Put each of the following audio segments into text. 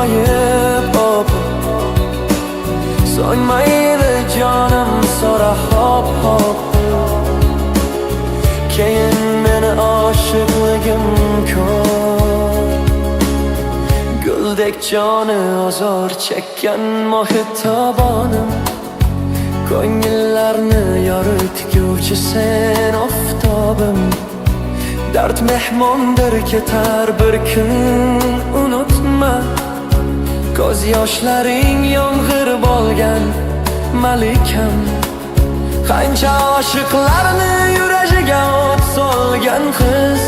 koyib hop so'nmaydi jonim so'ra hop hop keyin meni oshiqligim ko'p guldek joni ozor chekkan mohitabonim ko'ngillarni yoritguvchi sen oftobim dard mehmondir ketar bir kun unutma ko'z yoshlaring yomg'ir bo'lgan malikam qancha oshiqlarni yuragiga o't solgan qiz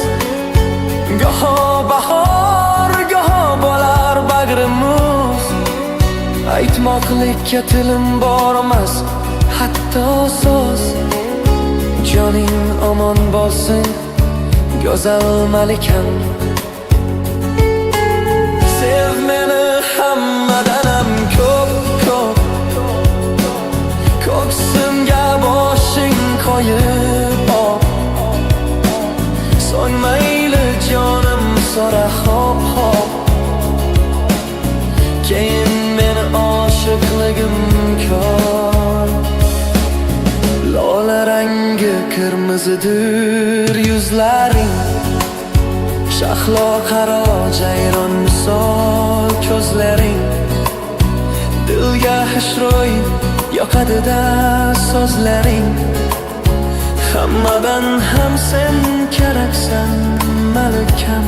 goho bahor goho bo'lar bag'ri muz aytmoqlikka tilim bormas hatto so'z joning omon bo'lsin go'zal malikam sev meni hammadanam ko'p ko'p ko'ksimga boshing qo'yib hop so'nmayli jonim so'ra hop hop keyin meni oshiqligim ko'p lola rangi qirmizidir yuzlaring shahlo qaro jayron misol ko'zlaring dilga xushro'y yoqadi-da so'zlaring hammadan ham sen keraksan malikam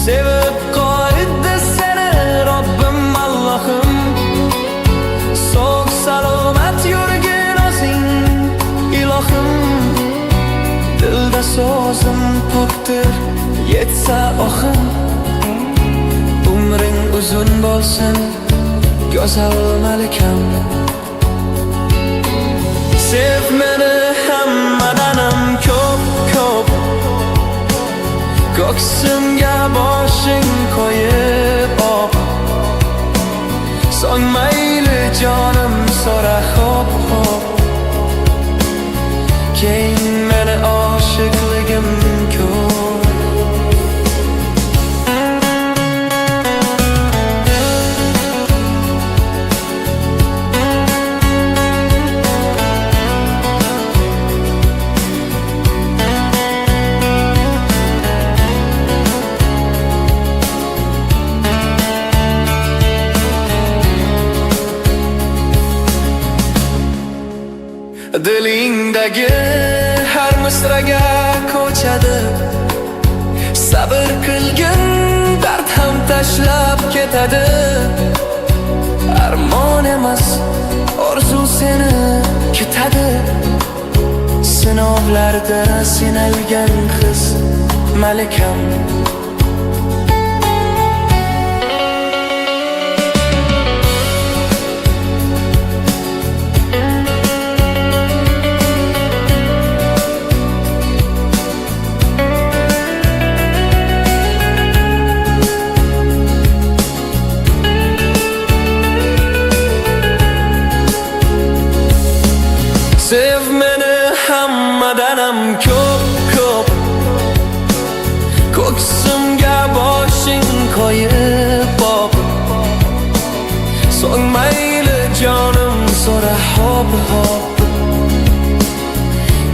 sevib qo'ydi seni Robbim Allohim sog' salomat yurgin o'zing ilohim dilda so'zim pokdir yetsa oxim umring uzun bo'lsin go'zal malikam sev meni hammadanam ko'p ko'p ko'ksimga boshing qo'yib hop so'nmayli jonim so'ra hop hop keyin meni oshiqligim ko'p dilingdagi har misraga ko'chadi sabr qilgin dard ham tashlab ketadi armon emas orzu seni kutadi sinovlarda sinalgan qiz malikam sev meni hammadanam ko'p ko'p ko'ksimga boshing qo'yib hop so'nmayli jonim so'ra hop hop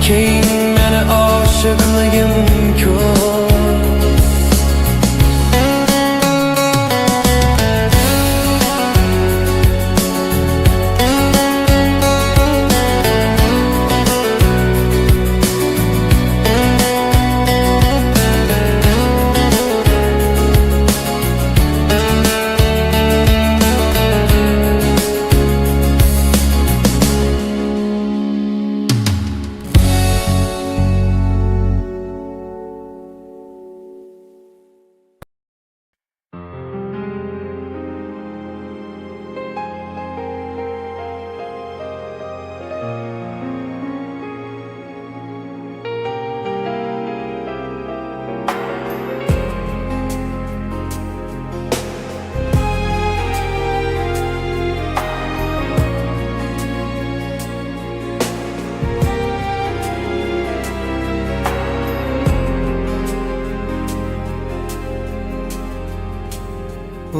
keyin meni oshiqligim ko'p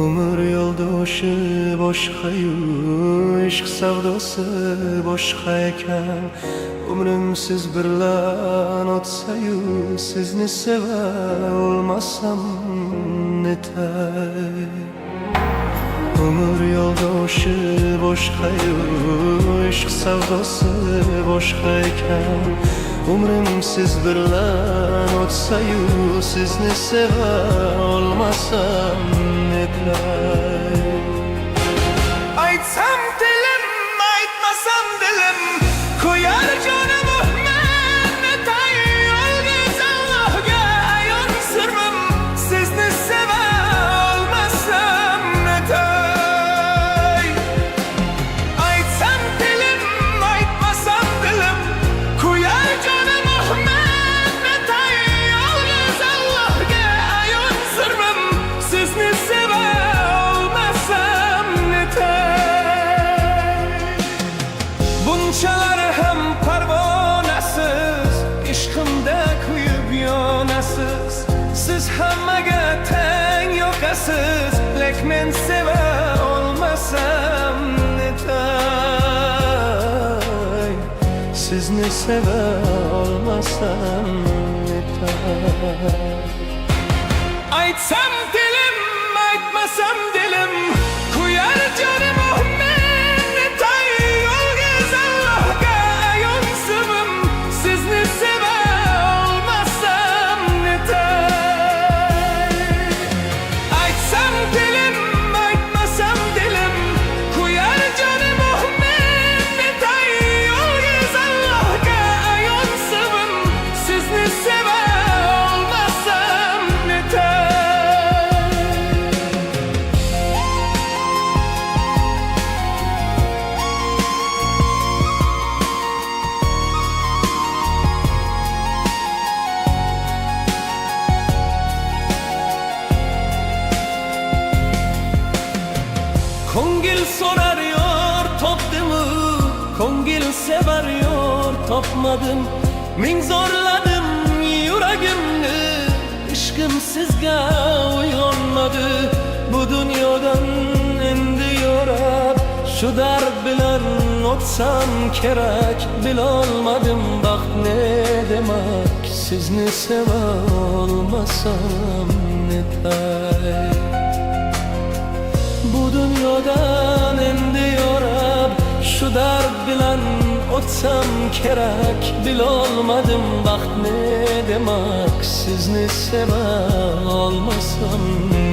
Umr yo'ldoshi boshqa-yu, ishq savdosi boshqa ekan. Umrim siz bilan o'tsa-yu, sizni seva olmasam netay. Umr yo'ldoshi boshqa-yu, ishq savdosi boshqa ekan. Umrim siz bilan o'tsa-yu, sizni seva olmasam netay. Aytsam dilim, aytmasam dilim, ko'yar jonimni men netay. Yolg'iz Allohga ayon sirrim, sizni seva olmasam netay. Aytsam dilim, aytmasam dilim, ko'yar jonimni men netay. Yolg'iz Allohga ayon sirrim, sizni seva olmasam netay. Bunchalar ham parvonasiz, ishqimda kuyib yonasiz. Siz hammaga teng yoqasiz, lek men seva olmasam netay. Sizni seva olmasam netay. Aytsam dilim, aytmasam dilim, ko'yar jonimni men netay. Yolg'iz Allohga ayon sirrim, sizni seva olmasam netay. Aytsam dilim, aytmasam dilim, ko'yar jonimni men netay. Yolg'iz Allohga ayon sirrim, sizni seva olmasam netay. Ko'ngil so'rar yor topdimmi, ko'ngil sevar yor topmadim. Ming zo'rladim yuragimni, ishqim sizga uyg'onmadi. Bu dunyodan endi yo'rab, shu dard bilan o'tsam kerak. Bilolmadim baxt ne demak, sizni seva olmasam netay. Bu dunyodan endi yo'rab, shu dard bilan o'tsam kerak. Bilolmadim baxt ne demak, sizni seva olmasam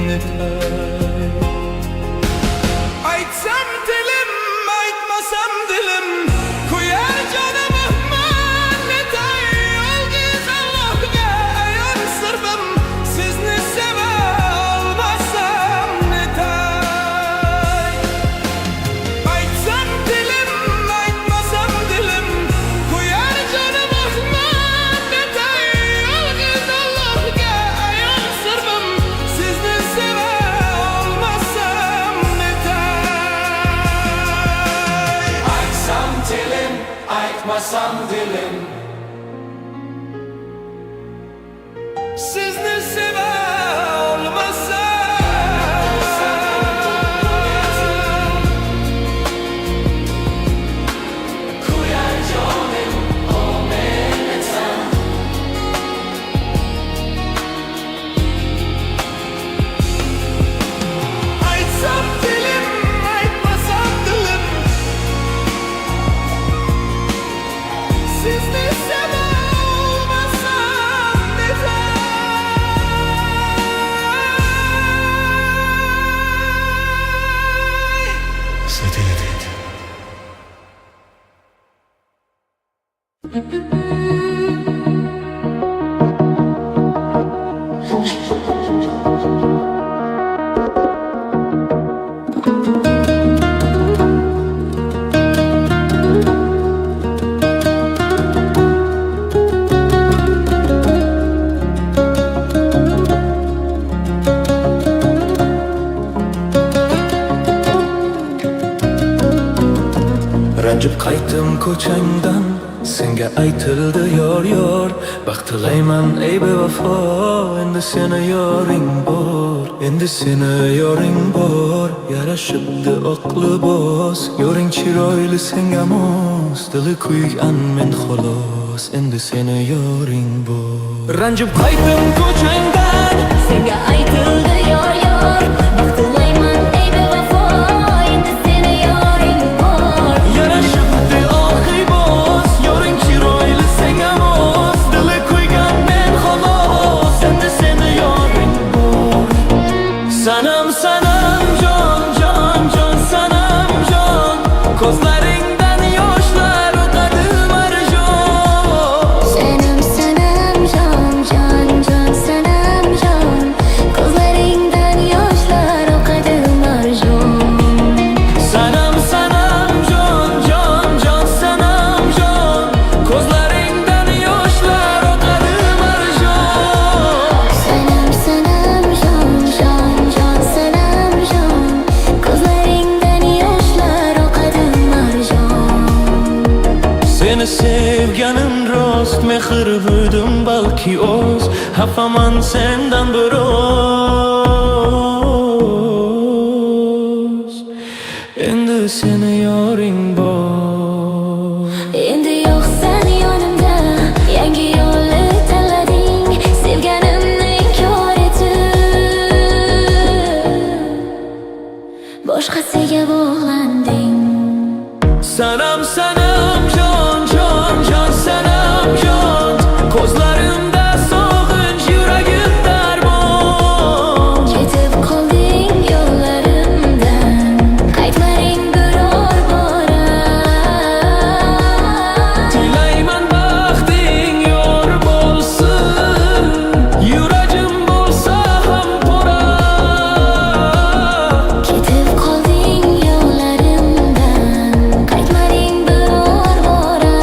netay. Aytsam dilim, aytmasam dilim, ko'yar jonimni men netay. Yolg'iz Allohga ayon sirrim, sizni seva olmasam netay. Aytsam dilim, aytmasam dilim, ko'yar jonimni men netay. Yolg'iz Allohga ayon sirrim, sizni seva olmasam netay. Aytsam dilim, aytmasam dilim, sizni seva olmasam. Ko'yar jonim o men netay. Aytsam dilim, aytmasam dilim, sizni seva olmasam netay. Satellite. Ranjib qaytdim ko'changdan, Senga aytildi yor yor, baxt tilayman ey bevafo. Endi seni yoring bor, endi seni yoring bor. Yarashibdi oqli boz, yoring chiroyli senga mos. Dili kuygan men xolos, endi seni yoring bor. Ranjib qaytdim ko'changdan, senga aytildi yor yor, baxt tilayman ey bevafo. Endi seni yoring bor, yarashibdi oqli boz, yoring chiroyli senga mos. Dili kuygan men xolos, endi seni yoring bor. Sanam sanam jon jon jon sanam jon, ko'zlaringdan yoshlar oqadi marjon. sanam sanam jon jon jon sanam jon, ko'zlaringdan yoshlar oqadi marjon. Sanam sanam jon jon jon sanam jon, ko'zlaringdan yoshlar oqadi marjon. Sanam sanam jon jon jon sanam jon, ko'zlaringdan yoshlar oqadi marjon. Seni sevganim rost, mehr budim balki oz. Xafaman sendan biroz, endi seni yoring bor. Endi yo'qsan yonimda, yangi yo'lni tanlading, sevganimni inkor etib, boshqasiga bog'landing. Sanam sanam jon jon jon sanam jon, ko'zlarimda sog'inch, yuragim darmon. Ketib qolding yo'llarimdan, qaytmading biror bora. Tilayman baxting yor bo'lsin, yuragim bo'lsa ham pora. Ketib qolding yo'llarimdan, qaytmading biror bora.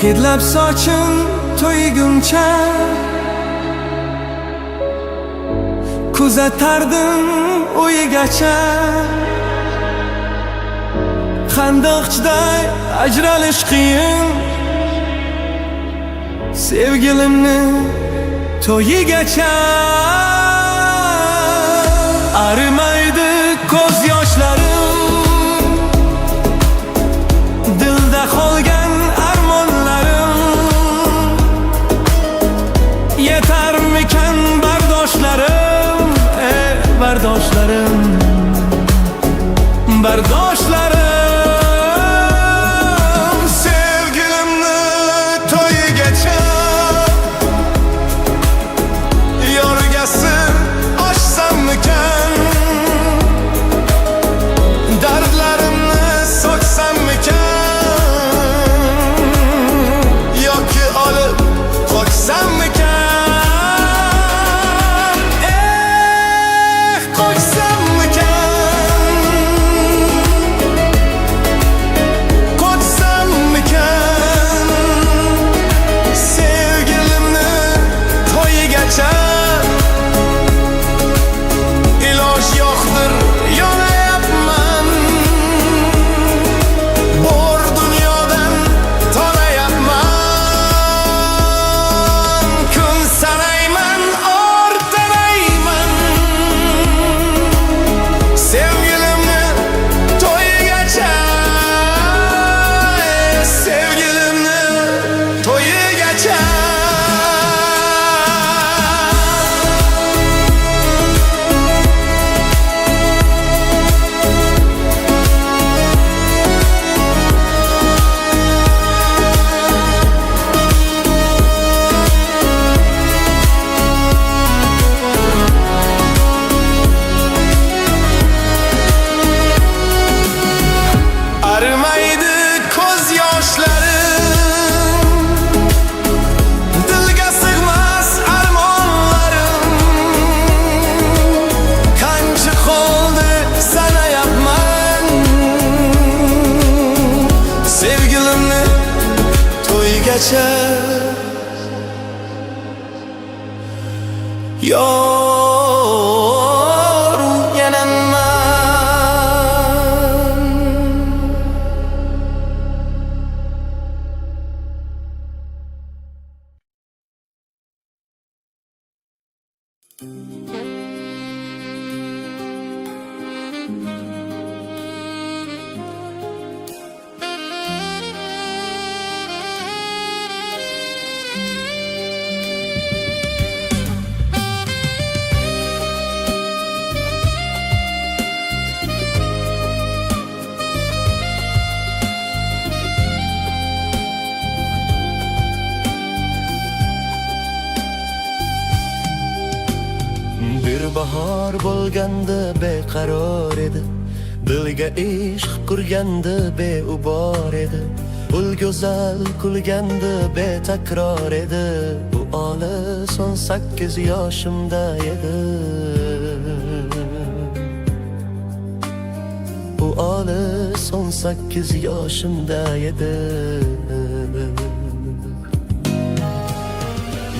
Hidlab sochim to'yguncha, kuzatardim uyigacha. Qandoqchiday ajralish qiyin, sevgilimni to'yigacha. Arimaydi ko'z yoshlarim, dilda qolgan armonlarim. Yetarmikan bardoshlarim, bardoshlarim, bardoshlarim. Sevgilimni to'yigacha, yorgasi ochsammikan, dardlarimni so'ksammikan, yoki olib qochsammikan. Qochsam o'zgacha yor yanaman. Bir bahor bo'lganda beqaror edi, dilga ishq qurganda beubor edi. Ul go'zal kulganda betakror edi. Bu olis 18 yoshimda edi. Bu olis 18 yoshimda edi.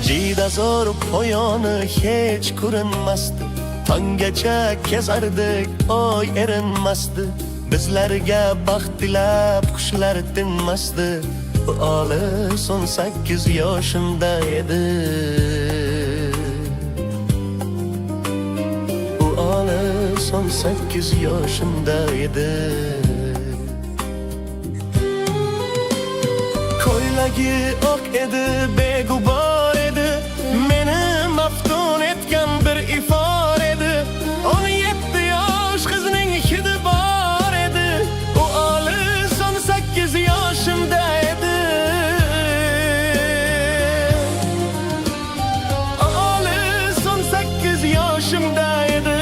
Jida zo'r poyoni hech ko'rinmasdi. Tonggacha kezardik, oy erinmasdi. Bizlarga baxt tilab qushlar tinmasdi. Bu olis 18 yoshimda edi. Bu olis 18 yoshimda edi. Ko'ylagi oq edi, beg'ubor edi. Meni maftun etgan bir ifor edi. 17 yosh qizning hidi bor edi. U olis 18 yoshimda edi. Olis 18 yoshimda edi.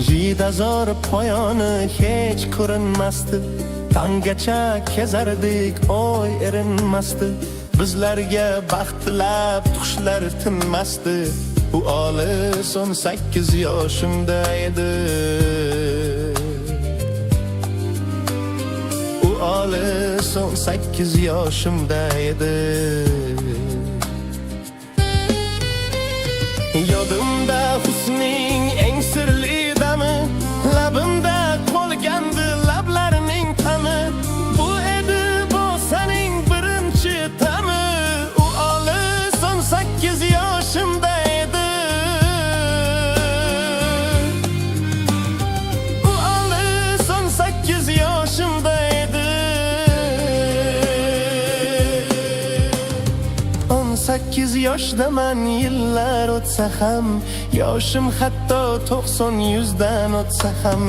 Jida zo'r poyoni hech ko'rinmasdi. Tonggacha kezardik, oy erinmasdi. Bizlarga baxt tilab qushlar tinmasdi. Bu olis 18 yoshimda edi. Bu olis 18 yoshimda edi. Yodimda husning eng sirli dami, labimda qolgandi lablarining ta'mi. Bu edi bu sening birinchi ta'mi. U olis 18 yoshimda edi. U olis 18 yoshimda edi. 18 yoshdaman, yillar o'tsa ham, yoshim hatto 90-100 dan o'tsa ham.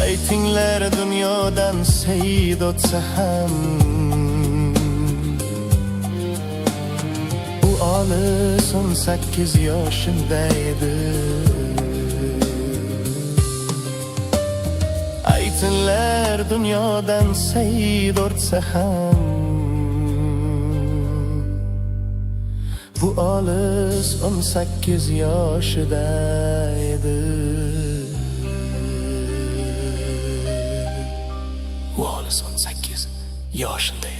Aytinglar dunyodan sayid o'tsa ham. U olis 18 yoshimda edi. Aytinglar dunyodan sayid o'tsa ham. Bu olis 18 yoshida edi. Bu olis 18 yoshida edi.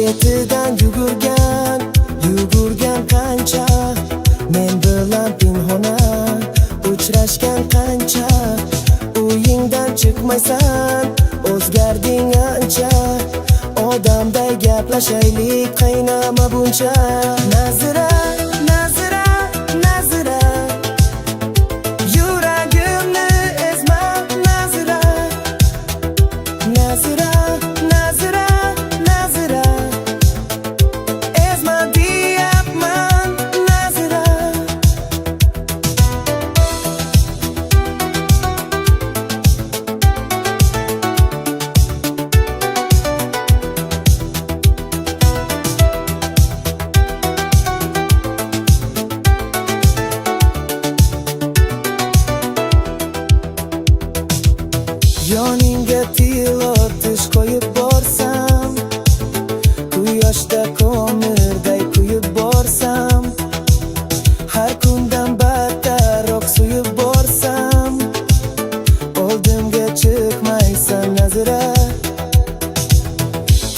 Ketidan yugurgan, yugurgan qancha, men bilan pinhona uchrashgan qancha. Uyingdan chiqmaysan, o'zgarding ancha. Odamday gaplashaylik, qaynama buncha. Nazira, Nazira, Nazira, yuragimni ezma. Nazira, Nazira, Nazira, Nazira, ezma deyapman. Nazira. Yoningga tilot tish qo'yib borsam, quyoshda ko'mirday kuyib borsam, har kundan battarroq suyib borsam, oldimga chiqmaysan Nazira.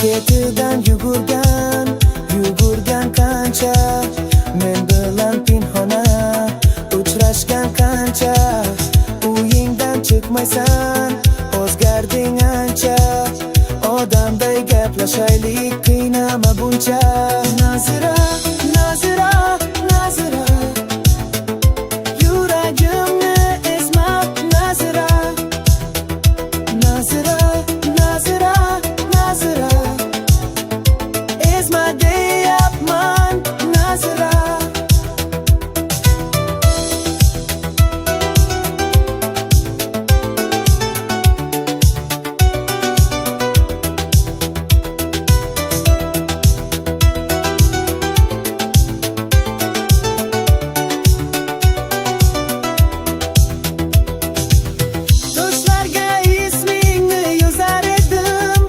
Ketidan yugurgan, yugurgan qancha, men bilan pinhona uchrashgan qancha. Uyingdan chiqmaysan, o'zgarding ancha. Odamday gaplashaylik, qiynama buncha. Nazira, Nazira, Nazira, yuragimni ezma. Nazira, Nazira, Nazira, Nazira, ezma deyapman. Nazira. Toshlarga ismingni yozar edim,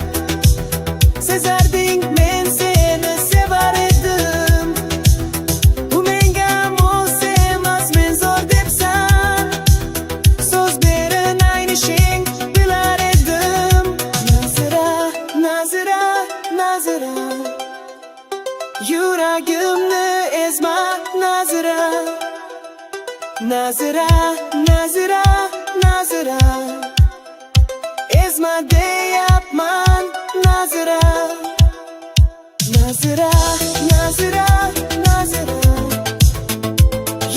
sezarding men seni sevar edim. Bu menga mos emas, men zo'r debsan, so'z berin aynishing bilar edim. Nazira, Nazira, Nazira, yuragimni ezma. Nazira, Nazira, Nazira, Nazira, ezma deyapman. Nazira, Nazira, Nazira, Nazira,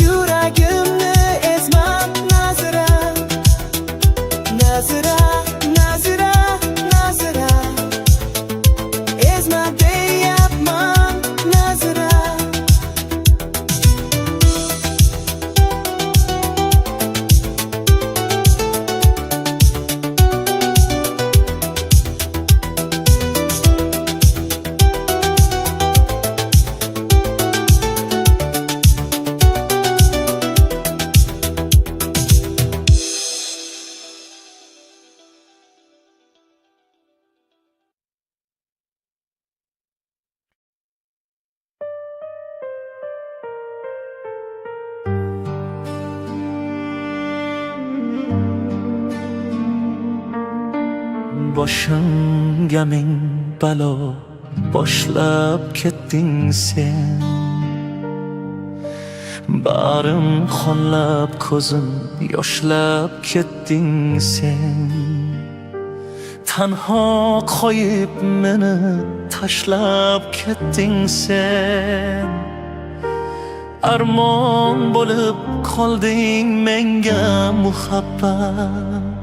yuragimni ezma. Nazira, Nazira, Nazira, Nazira, ezma deyapman. Nazira. Boshimga ming balo boshlab ketding sen. Barim xonlab, ko'zim yoshlab ketding sen. Tanho qo'yib meni tashlab ketding sen. Armon bo'lib qolding menga muhabbat.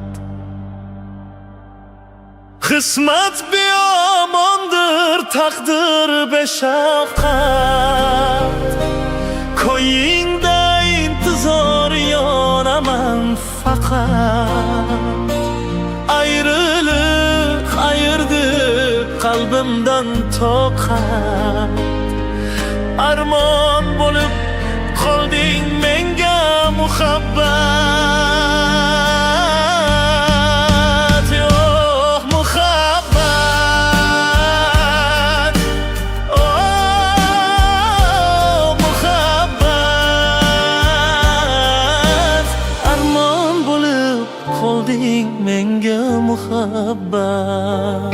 Qismat beyomondir, taqdir beshafqat. Ko'yingda intizor yonaman faqat. Ayriliq ayirdi qalbimdan toqat. Armon bo'lib qolding menga muhabbat. Yo'q muhabbat, oh muhabbat. Armon bo'lib qolding menga muhabbat.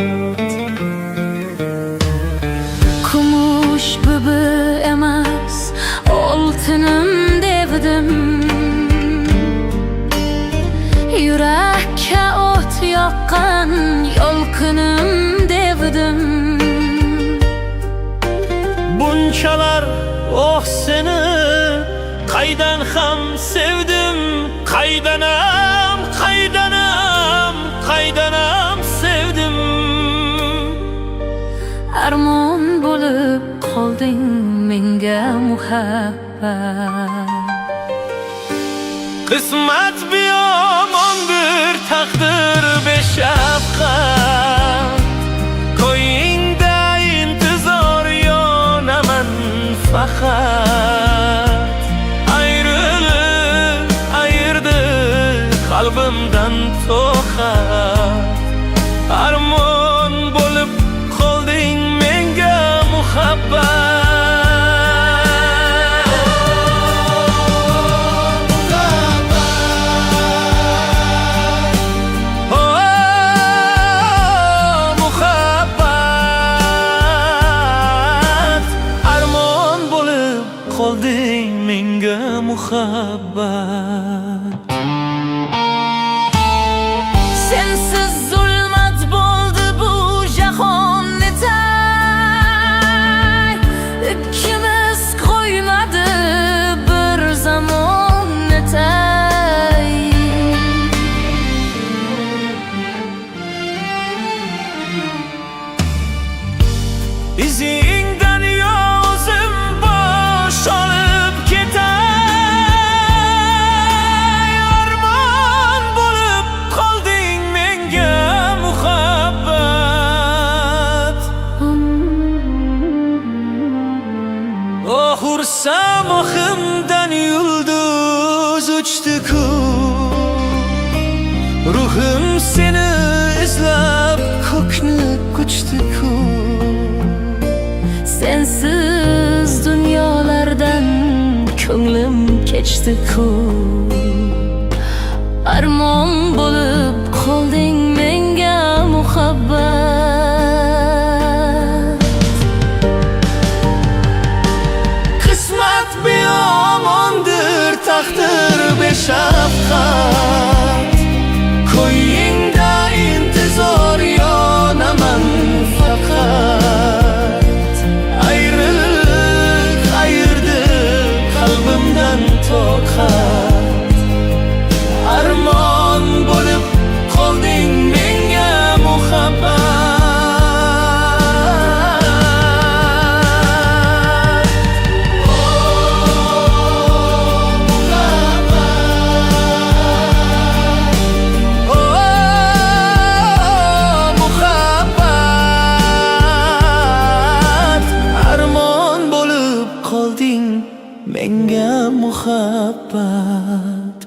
gördüm. Bunçalar oh seni qaydan ham sevdim, qaydanam, qaydanam, qaydanam sevdim. Armon bo'lib qolding menga muhabbat. Qismat biyomondir, taqdir beshafqat. Ko'yingda intizor yonaman faqat. Ayrılık ayırdı qalbimdan toqat. Armon bo'lib qolding menga muhabbat. Qolding menga muhabbat. Sensiz zulmat bo'ldi bu jahon netay. Ikkimiz qo'ymadi bir zamon netay. Izingdan yozim olib ketay. Armon bo'lib qolding menga muhabbat. Oh ursam ohimdan yulduz uchdi-ku. Ruhim seni izlab ko'kni ko'chdi-ku. Sensiz dunyolardan ko'nglim kechdi-ku. Armon bo'lib qolding menga muhabbat. Qismat biyomondir, taqdir beshafqat. Ko'yingda intizor yonaman faqat. Ayrılık ayırdı qalbimdan toqat. Armon bo'lib qolding menga muhabbat. Muhabbat. Armon bo'lib qolding menga muhabbat.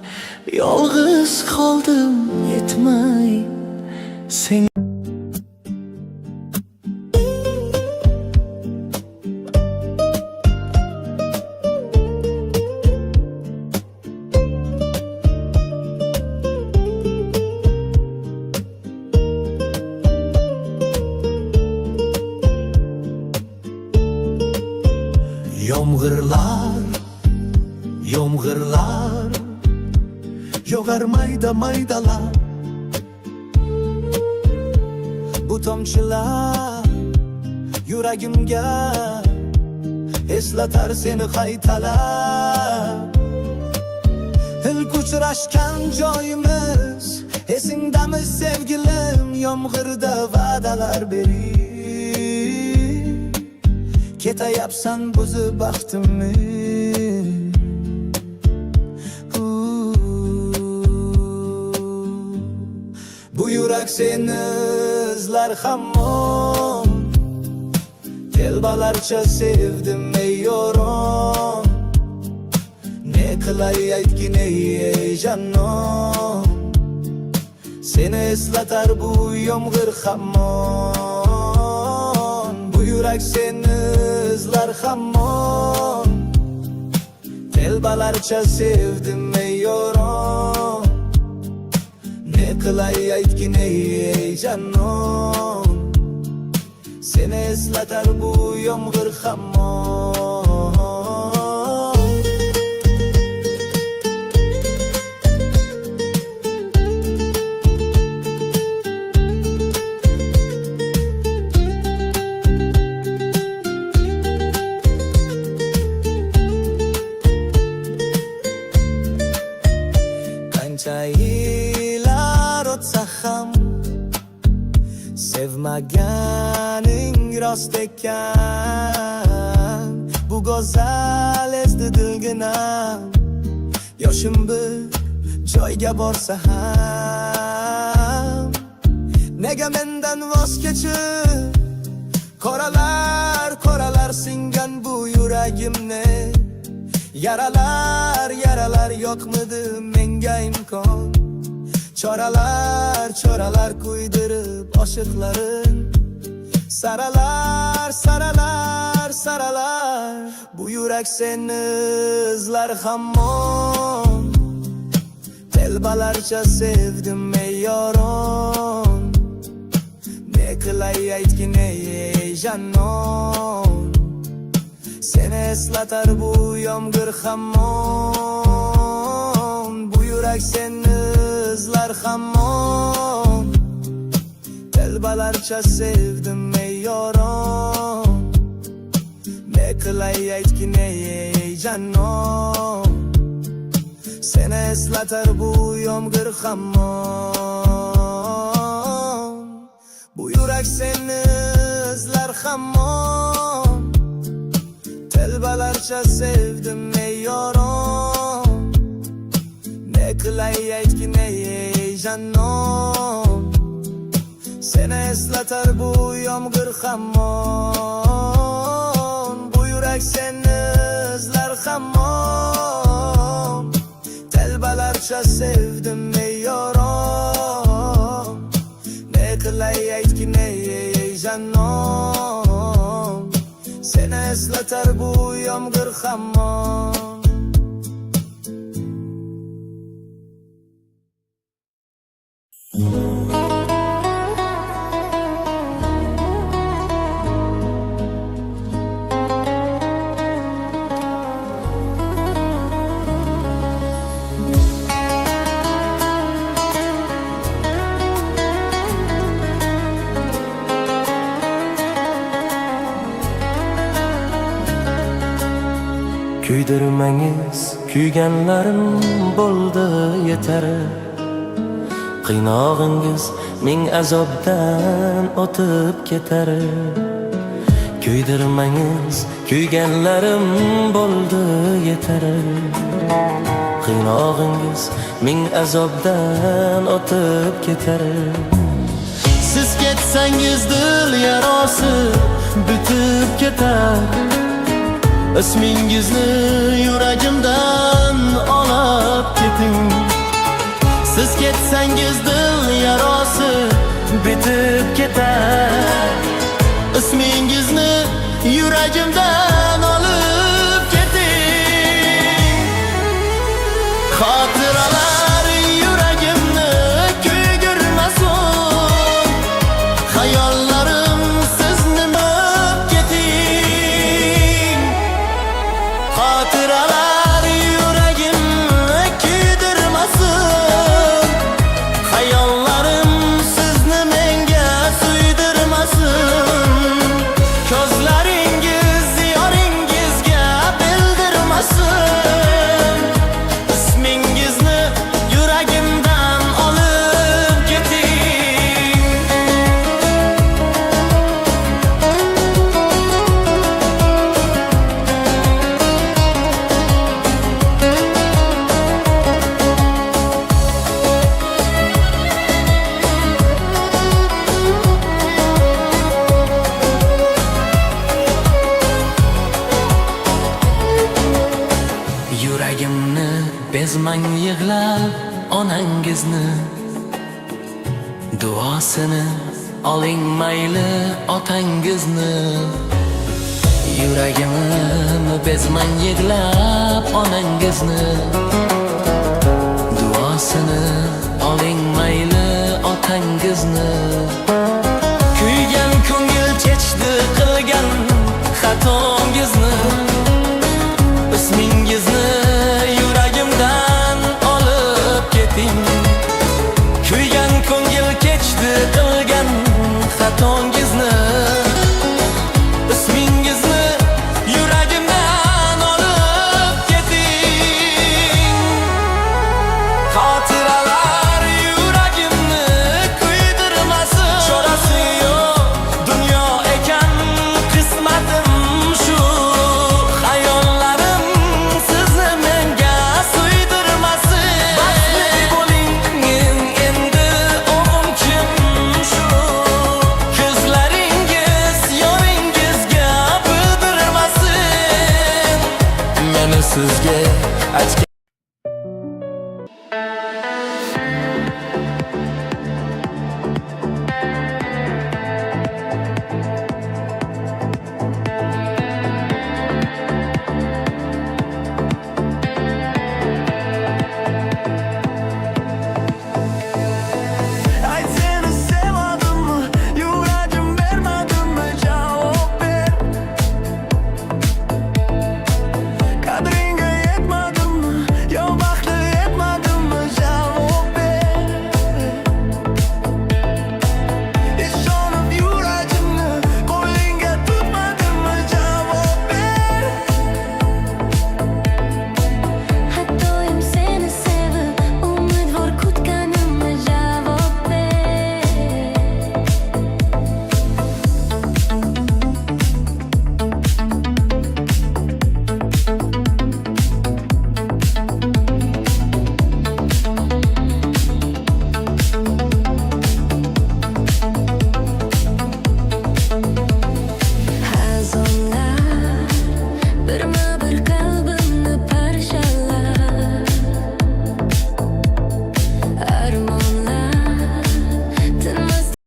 Yolg'iz qoldim yetmay sen. Yomg'irlar, yomg'irlar yog'ar mayda maydalar. Bu tomchilar yuragimga eslatar seni qaytalab. İlk uchrashgan joyimiz esingdami sevgilim? Yomg'irda va'dalar berib ketayapsan buzib baxtimni. Bu yurak seni izlar hamon. Telbalarcha sevdim ey yoron. Ne qilay aytgin ey janon. Seni eslatar bu yomg'ir hamon. Bu yurak seni izlar hamon. Telbalarcha sevdim ey yoron. Ne qilay aytgin ey janon. Seni eslatar bu yomg'ir hamon. So'zlaganing rost ekan, bu go'zal ezdi dilginam. Yoshim bir joyga borsa ham, nega mendan voz kechib, qoralar singan bu yuragimni. Yaralar yo'qmidi menga imkon, choralar kuydirib oshiqlarim. Saralar bu yurak seni izlar hamon. Telbalarcha sevdim ey yoron, ne qilay aytgin ey janon. Seni eslatar bu yomg'ir hamon, bu yurak seni izlar hamon. Telbalarcha sevdim ey yoron, ne qilay aytgin ey janon. Seni eslatar bu yomg'ir hamon, bu yurak seni izlar hamon. Telbalarcha sevdim ey yoron, ne qilay aytgin ey janon. Seni eslatar bu yomg'ir hamon, bu yurak seni izlar hamon. Telbalarcha sevdim ey yoron, ne qilay aytgin ey janon. Seni eslatar bu yomg'ir hamon. Kuydirmangiz kuyganlarim bo'ldi yetar. Qiynog'ingiz ming azobdan o'tib ketar. Kuydirmangiz kuyganlarim bo'ldi yetar. Qiynog'ingiz ming azobdan o'tib ketar. Siz ketsangiz dil yarosi bitib ketar. Ismingizni yuragimdan olib keting. Siz ketsangiz dil yarosi bitib ketar. Ismingizni yuragimdan olib keting. Xotiralar yuragimni kuydirmasin. Xayollarim sizni minib keting. Xotiralar yuragimni kuydirmasin. Xayollarim sizni menga suydirmasin. Ko'zlaringiz yoringizga bildirmasin. Ismingizni yuragimdan olib keting. Yuragimni bezmang yig'lab onangizni. Duosini oling mayli otangizni. Yuragimni bezmang yig'lab onangizni. Duosini oling mayli otangizni.